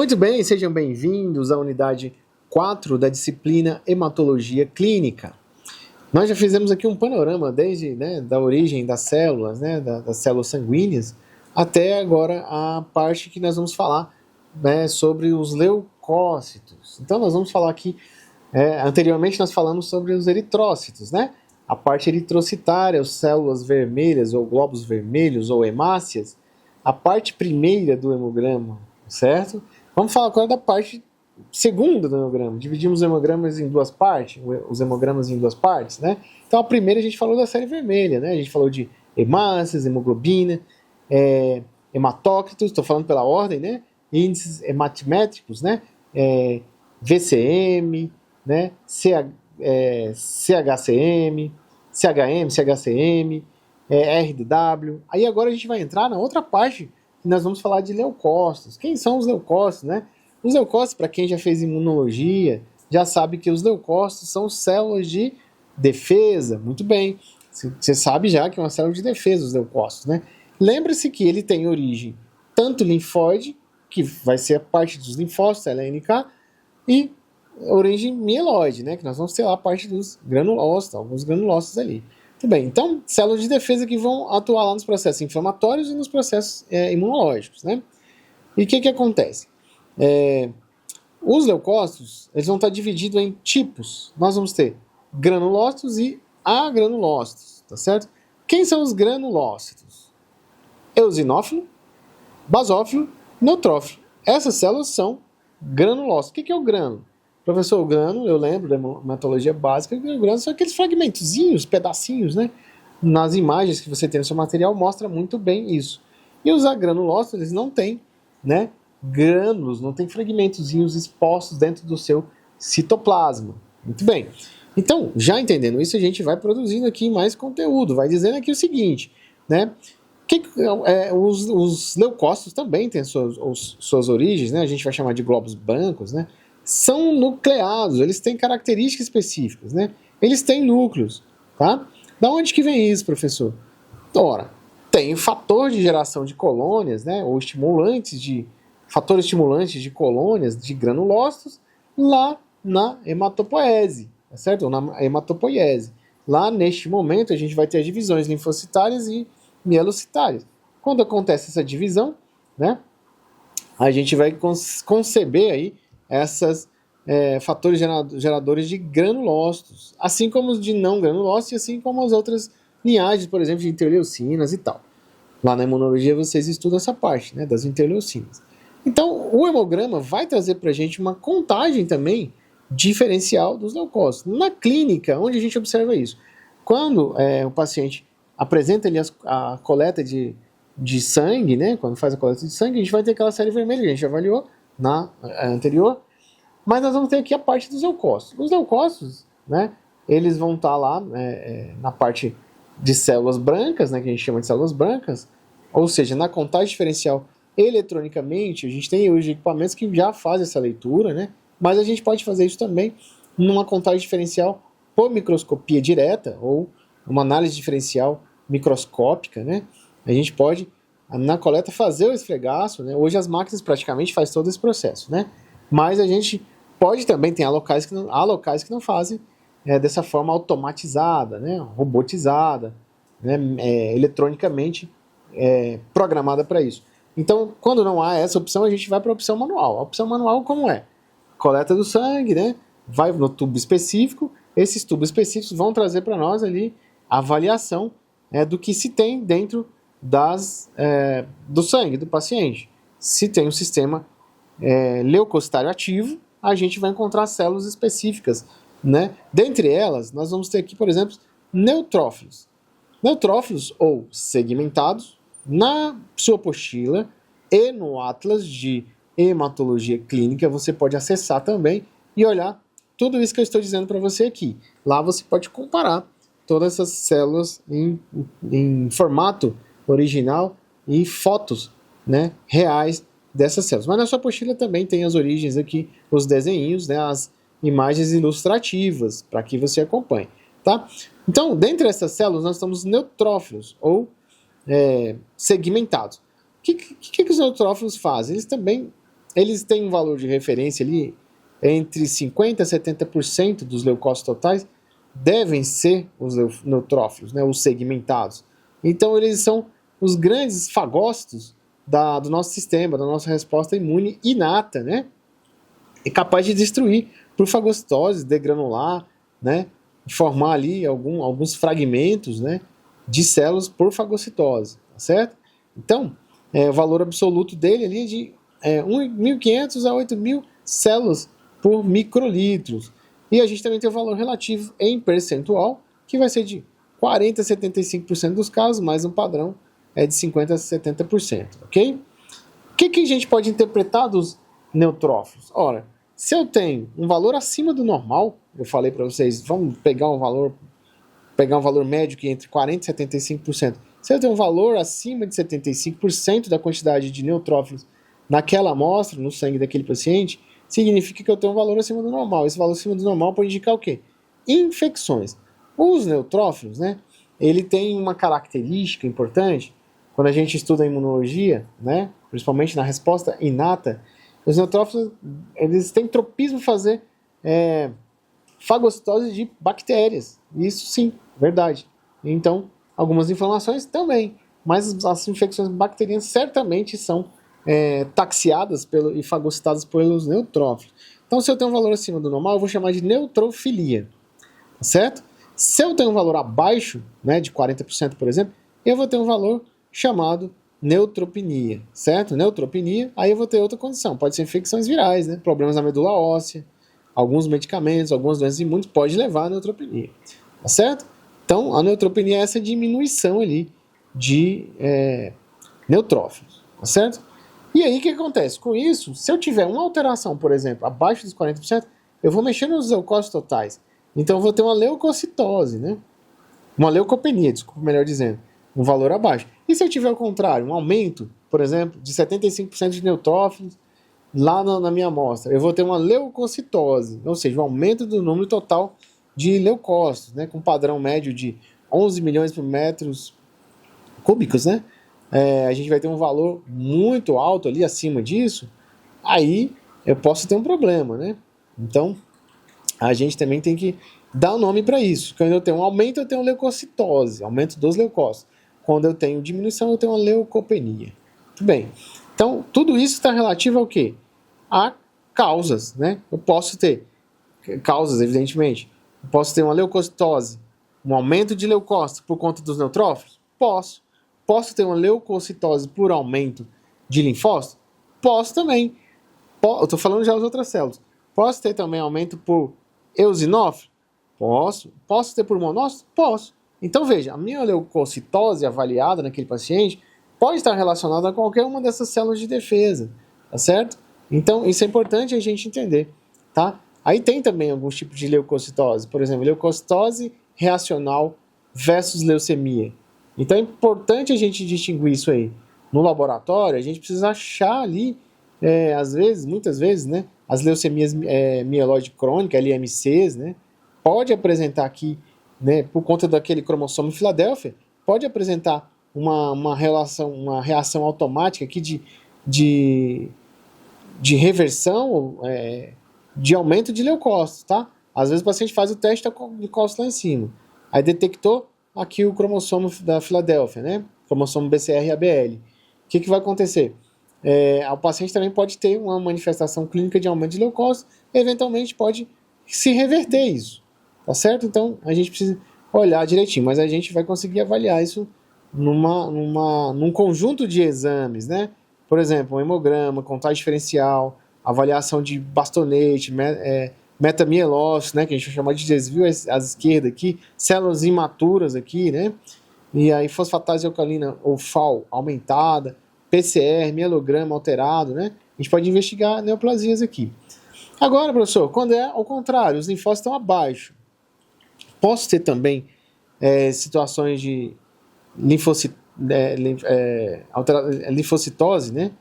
Muito bem, sejam bem-vindos à unidade 4 da disciplina Hematologia Clínica. Nós já fizemos aqui um panorama desde da origem das células, das células sanguíneas, até agora a parte que nós vamos falar sobre os leucócitos. Então nós vamos falar aqui, anteriormente nós falamos sobre os eritrócitos, a parte eritrocitária, as células vermelhas ou glóbulos vermelhos ou hemácias, a parte primeira do hemograma, certo? Vamos falar agora da parte segunda do hemograma. Dividimos os hemogramas em duas partes, Então a primeira a gente falou da série vermelha, A gente falou de hemácias, hemoglobina, hematócritos, estou falando pela ordem, Índices hematimétricos, VCM, CHCM, CHM, CHCM, RDW. Aí agora a gente vai entrar na outra parte e nós vamos falar de leucócitos. Quem são os leucócitos, Os leucócitos, para quem já fez imunologia, já sabe que os leucócitos são células de defesa. Muito bem, você sabe já que é uma célula de defesa, os leucócitos, Lembre-se que ele tem origem tanto linfóide, que vai ser a parte dos linfócitos, LNK, e origem mieloide, que nós vamos ter lá a parte dos granulócitos, alguns granulócitos ali. Muito bem, então, células de defesa que vão atuar lá nos processos inflamatórios e nos processos imunológicos, E o que acontece? Os leucócitos, eles vão estar divididos em tipos. Nós vamos ter granulócitos e agranulócitos, tá certo? Quem são os granulócitos? Eosinófilo, basófilo, neutrófilo. Essas células são granulócitos. O que é o grânulo? Professor, o grânulo, eu lembro da hematologia básica, que o grânulo são aqueles fragmentozinhos, pedacinhos, Nas imagens que você tem no seu material, mostra muito bem isso. E os agranulócitos, eles não têm, grânulos, não tem fragmentozinhos expostos dentro do seu citoplasma. Muito bem. Então, já entendendo isso, a gente vai produzindo aqui mais conteúdo, vai dizendo aqui o seguinte, os leucócitos também têm suas origens, a gente vai chamar de glóbulos brancos, São nucleados, eles têm características específicas, Eles têm núcleos, tá? Da onde que vem isso, professor? Ora, tem fator de geração de colônias, ou fatores estimulantes de colônias de granulócitos lá na hematopoese, tá certo? Ou na hematopoiese. Lá, neste momento, a gente vai ter as divisões linfocitárias e mielocitárias. Quando acontece essa divisão, a gente vai conceber aí essas fatores geradores de granulócitos, assim como os de não granulócitos, e assim como as outras linhagens, por exemplo, de interleucinas e tal. Lá na imunologia vocês estudam essa parte, das interleucinas. Então, o hemograma vai trazer para a gente uma contagem também diferencial dos leucócitos. Na clínica, onde a gente observa isso? Quando o paciente apresenta ali a coleta de sangue, quando faz a coleta de sangue, a gente vai ter aquela série vermelha que a gente avaliou na anterior, mas nós vamos ter aqui a parte dos leucócitos. Os leucócitos, eles vão estar lá na parte de células brancas, que a gente chama de células brancas, ou seja, na contagem diferencial eletronicamente, a gente tem hoje equipamentos que já fazem essa leitura, mas a gente pode fazer isso também numa contagem diferencial por microscopia direta ou uma análise diferencial microscópica, A gente pode, na coleta, fazer o esfregaço, Hoje as máquinas praticamente fazem todo esse processo, Mas a gente pode também, há locais que não fazem dessa forma automatizada, robotizada, eletronicamente programada para isso. Então, quando não há essa opção, a gente vai para a opção manual. A opção manual como é? Coleta do sangue, vai no tubo específico, esses tubos específicos vão trazer para nós ali a avaliação do que se tem dentro do sangue do paciente. Se tem um sistema leucocitário ativo, a gente vai encontrar células específicas, Dentre elas, nós vamos ter aqui, por exemplo, neutrófilos. Neutrófilos ou segmentados, na sua apostila e no Atlas de Hematologia Clínica, você pode acessar também e olhar tudo isso que eu estou dizendo para você aqui. Lá você pode comparar todas essas células em formato original e fotos reais dessas células. Mas na sua apostila também tem as origens aqui, os desenhinhos, as imagens ilustrativas, para que você acompanhe. Tá? Então, dentre essas células, nós temos neutrófilos, ou segmentados. O que os neutrófilos fazem? Eles também eles têm um valor de referência ali entre 50% a 70% dos leucócitos totais devem ser os neutrófilos, né, os segmentados. Então eles são os grandes fagócitos do nosso sistema, da nossa resposta imune inata, né? É capaz de destruir por fagocitose, degranular, né? Formar ali alguns fragmentos, né, de células por fagocitose, tá certo? Então, o valor absoluto dele ali é de 1.500 a 8.000 células por microlitros. E a gente também tem o valor relativo em percentual, que vai ser de 40% a 75% dos casos, mais um padrão é de 50% a 70%, ok? O que a gente pode interpretar dos neutrófilos? Ora, se eu tenho um valor acima do normal, eu falei para vocês, vamos pegar um valor médio que é entre 40% e 75%. Se eu tenho um valor acima de 75% da quantidade de neutrófilos naquela amostra, no sangue daquele paciente, significa que eu tenho um valor acima do normal. Esse valor acima do normal pode indicar o quê? Infecções. Os neutrófilos, né, ele tem uma característica importante, quando a gente estuda a imunologia, né, principalmente na resposta inata, os neutrófilos, eles têm tropismo fazer fagocitose de bactérias. Isso sim, verdade. Então, algumas inflamações também, mas as infecções bacterianas certamente são taxiadas e fagocitadas pelos neutrófilos. Então, se eu tenho um valor acima do normal, eu vou chamar de neutrofilia, certo? Se eu tenho um valor abaixo, né, de 40%, por exemplo, eu vou ter um valor chamado neutropenia, certo? Neutropenia, aí eu vou ter outra condição, pode ser infecções virais, né, problemas na medula óssea, alguns medicamentos, algumas doenças imunes pode levar à neutropenia, tá certo? Então, a neutropenia é essa diminuição ali de neutrófilos, tá certo? E aí, o que acontece? Com isso, se eu tiver uma alteração, por exemplo, abaixo dos 40%, eu vou mexer nos leucócitos totais. Então, eu vou ter uma leucocitose, né? Uma leucopenia, desculpa, melhor dizendo. Um valor abaixo. E se eu tiver ao contrário, um aumento, por exemplo, de 75% de neutrófilos lá na minha amostra, eu vou ter uma leucocitose, ou seja, um aumento do número total de leucócitos, né? Com padrão médio de 11 milhões por metros cúbicos, né? A gente vai ter um valor muito alto ali acima disso, aí eu posso ter um problema, né? Então, a gente também tem que dar um nome para isso. Quando eu tenho um aumento, eu tenho leucocitose, aumento dos leucócitos. Quando eu tenho diminuição, eu tenho uma leucopenia. Muito bem. Então, tudo isso está relativo ao quê? A causas, né? Eu posso ter causas, evidentemente. Eu posso ter uma leucocitose, um aumento de leucócitos por conta dos neutrófilos? Posso. Posso ter uma leucocitose por aumento de linfócitos? Posso também. Eu estou falando já das outras células. Posso ter também aumento por eosinófilo? Posso. Posso ter por monócito? Posso. Então veja, a minha leucocitose avaliada naquele paciente pode estar relacionada a qualquer uma dessas células de defesa, tá certo? Então isso é importante a gente entender, tá? Aí tem também alguns tipos de leucocitose, por exemplo, leucocitose reacional versus leucemia. Então é importante a gente distinguir isso aí. No laboratório, a gente precisa achar ali, às vezes, muitas vezes, né, as leucemias mieloide crônica, LMCs, né, pode apresentar aqui, né, por conta daquele cromossomo Filadélfia, pode apresentar uma reação automática aqui de reversão, de aumento de leucócitos, tá? Às vezes o paciente faz o teste de leucócito lá em cima, aí detectou aqui o cromossomo da Filadélfia, né? Cromossomo BCR-ABL. O que vai acontecer? O paciente também pode ter uma manifestação clínica de aumento de leucócitos, eventualmente pode se reverter isso, tá certo? Então a gente precisa olhar direitinho, mas a gente vai conseguir avaliar isso num conjunto de exames, né? Por exemplo, um hemograma, contagem diferencial, avaliação de bastonete, metamielócito, né, que a gente vai chamar de desvio à esquerda aqui, células imaturas aqui, né, e aí fosfatase alcalina ou FAL aumentada, PCR, mielograma alterado, né, a gente pode investigar neoplasias aqui. Agora, professor, quando é ao contrário, os linfócitos estão abaixo, posso ter também situações de linfocitose, né,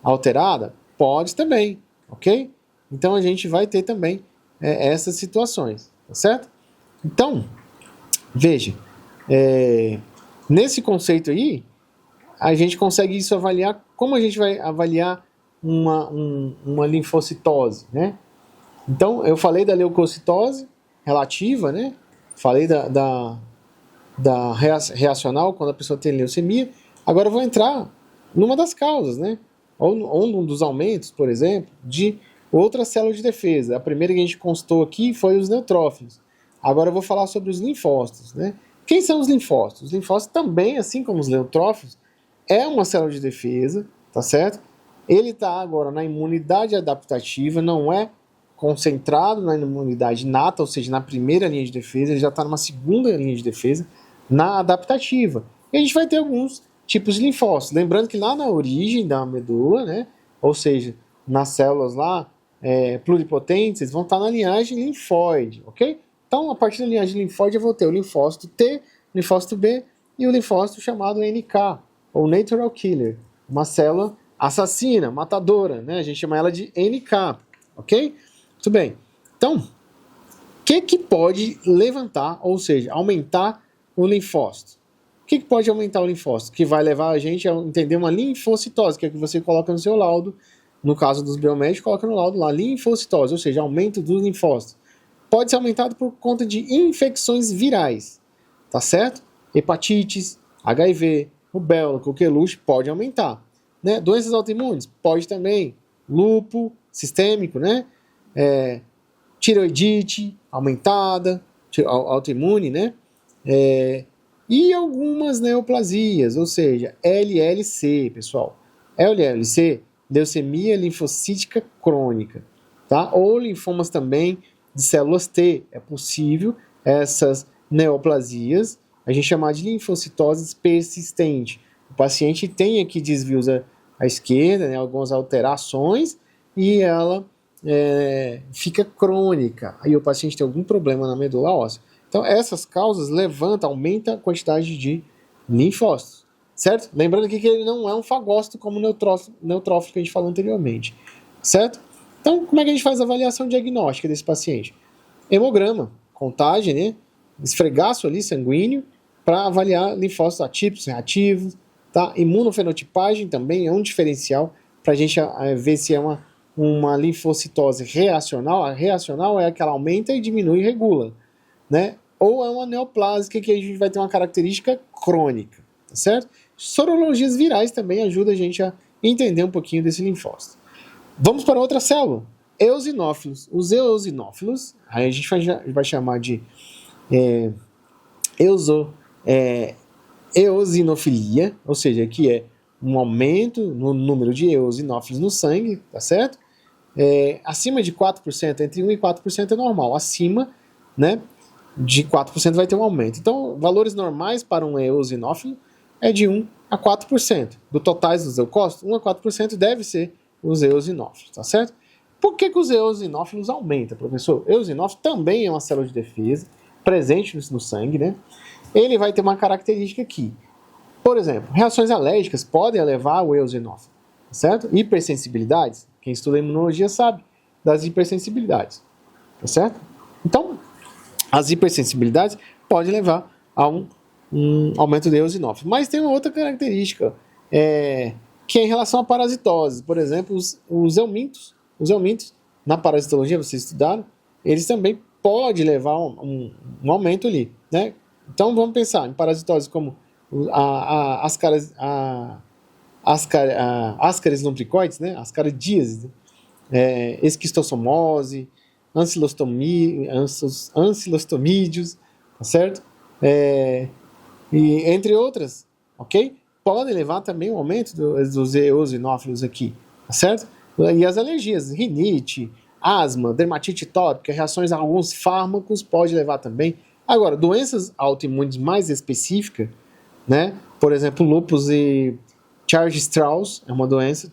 alterada? Pode também, ok? Então a gente vai ter também essas situações, tá certo? Então, veja, nesse conceito aí, a gente consegue isso avaliar, como a gente vai avaliar uma linfocitose, né? Então, eu falei da leucocitose relativa, né? Falei da reacional, quando a pessoa tem leucemia. Agora eu vou entrar numa das causas, né? Ou num dos aumentos, por exemplo, de outra célula de defesa. A primeira que a gente constou aqui foi os neutrófilos. Agora eu vou falar sobre os linfócitos, né? Quem são os linfócitos? Os linfócitos também, assim como os neutrófilos, é uma célula de defesa, tá certo? Ele está agora na imunidade adaptativa, não é concentrado na imunidade inata, ou seja, na primeira linha de defesa, ele já está numa segunda linha de defesa, na adaptativa. E a gente vai ter alguns tipos de linfócitos. Lembrando que lá na origem da medula, né, ou seja, nas células lá pluripotentes, eles vão estar na linhagem linfóide, ok? Então, a partir da linhagem linfóide, eu vou ter o linfócito T, o linfócito B e o linfócito chamado NK, ou Natural Killer, uma célula assassina, matadora, né? A gente chama ela de NK, ok? Muito bem. Então, o que pode levantar, ou seja, aumentar o linfócito? O que pode aumentar o linfócito? Que vai levar a gente a entender uma linfocitose, que é o que você coloca no seu laudo, no caso dos biomédicos, coloca no laudo lá, linfocitose, ou seja, aumento do linfócito. Pode ser aumentado por conta de infecções virais, tá certo? Hepatites, HIV, rubéola, coqueluche, pode aumentar. Né? Doenças autoimunes, pode também. Lúpus sistêmico, né? Tireoidite aumentada, autoimune, né? E algumas neoplasias, ou seja, LLC, pessoal. LLC, leucemia linfocítica crônica, tá? Ou linfomas também de células T. É possível essas neoplasias a gente chamar de linfocitose persistente. O paciente tem aqui desvios à esquerda, né, algumas alterações, e ela fica crônica. Aí o paciente tem algum problema na medula óssea. Então, essas causas aumentam a quantidade de linfócitos, certo? Lembrando aqui que ele não é um fagócito como o neutrófilo que a gente falou anteriormente, certo? Então, como é que a gente faz a avaliação diagnóstica desse paciente? Hemograma, contagem, né? Esfregaço ali sanguíneo para avaliar linfócitos atípicos, reativos, tá? Imunofenotipagem também é um diferencial para a gente ver se é uma linfocitose reacional. A reacional é aquela que aumenta e diminui e regula, né? Ou é uma neoplásica que a gente vai ter uma característica crônica, tá certo? Sorologias virais também ajudam a gente a entender um pouquinho desse linfócito. Vamos para outra célula, eosinófilos. Os eosinófilos, aí a gente vai chamar de eosinofilia, ou seja, que é um aumento no número de eosinófilos no sangue, tá certo? Acima de 4%, entre 1 e 4% é normal. Acima, né, de 4% vai ter um aumento. Então, valores normais para um eosinófilo é de 1 a 4%. Do totais dos leucócitos, 1 a 4% deve ser os eosinófilos, tá certo? Por que os eosinófilos aumentam, professor? O eosinófilo também é uma célula de defesa, presente no sangue, né? Ele vai ter uma característica aqui. Por exemplo, reações alérgicas podem levar ao eosinófilo, certo? Hipersensibilidades, quem estuda imunologia sabe das hipersensibilidades, tá certo? Então, as hipersensibilidades podem levar a um aumento do eosinófilo. Mas tem uma outra característica, que é em relação à parasitose. Por exemplo, os eumintos, na parasitologia, vocês estudaram, eles também podem levar um aumento ali, né? Então, vamos pensar em parasitose como Ascaris lumbricoides, né? Ascaridíase, esquistossomose, ancilostomídeos, tá certo? E entre outras, ok? Podem levar também um aumento dos eosinófilos aqui, tá certo? E as alergias, rinite, asma, dermatite tópica, reações a alguns fármacos pode levar também. Agora, doenças autoimunes mais específicas, né? Por exemplo, lúpus e Churg-Strauss é uma doença.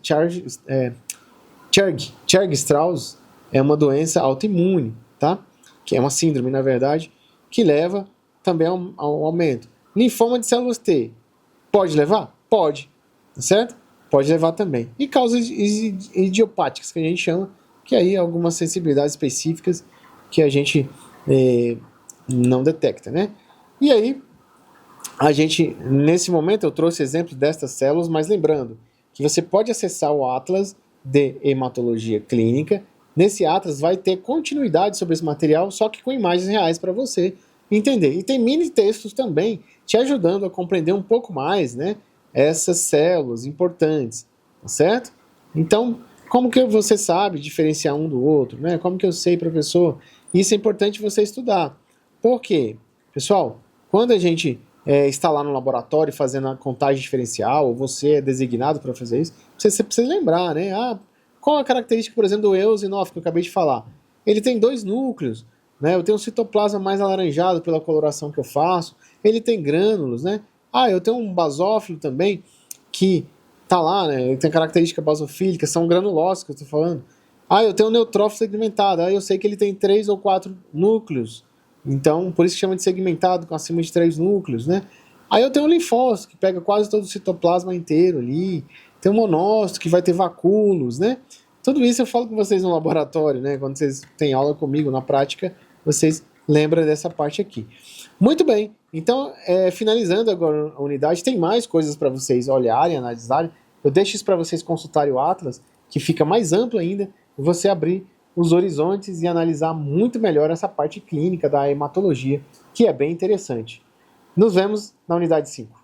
Churg-Strauss é uma doença autoimune, tá? Que é uma síndrome, na verdade, que leva também a um aumento. Linfoma de células T, pode levar? Pode, tá certo? Pode levar também. E causas idiopáticas, que a gente chama, que aí algumas sensibilidades específicas que a gente não detecta, né? E aí, a gente, nesse momento, eu trouxe exemplos destas células, mas lembrando que você pode acessar o Atlas de hematologia clínica. Nesse atlas vai ter continuidade sobre esse material, só que com imagens reais para você entender. E tem mini textos também te ajudando a compreender um pouco mais, né, essas células importantes, tá certo? Então, como que você sabe diferenciar um do outro, né? Como que eu sei, professor? Isso é importante você estudar. Por quê? Pessoal, quando a gente está lá no laboratório fazendo a contagem diferencial, ou você é designado para fazer isso, você precisa lembrar, né? Qual a característica, por exemplo, do eosinophilo que eu acabei de falar? Ele tem 2 núcleos, né? Eu tenho um citoplasma mais alaranjado pela coloração que eu faço, ele tem grânulos, né? Eu tenho um basófilo também, que tá lá, né? Ele tem característica basofílica, são granulócitos que eu estou falando. Eu tenho um neutrófilo segmentado, eu sei que ele tem 3 ou 4 núcleos, então por isso que chama de segmentado, com acima de 3 núcleos, né? Eu tenho um linfócito, que pega quase todo o citoplasma inteiro ali, tem um monócito, que vai ter vacúolos, né? Tudo isso eu falo com vocês no laboratório, né? Quando vocês têm aula comigo na prática, vocês lembram dessa parte aqui. Muito bem, então, finalizando agora a unidade, tem mais coisas para vocês olharem, analisarem. Eu deixo isso para vocês consultarem o Atlas, que fica mais amplo ainda, e você abrir os horizontes e analisar muito melhor essa parte clínica da hematologia, que é bem interessante. Nos vemos na unidade 5.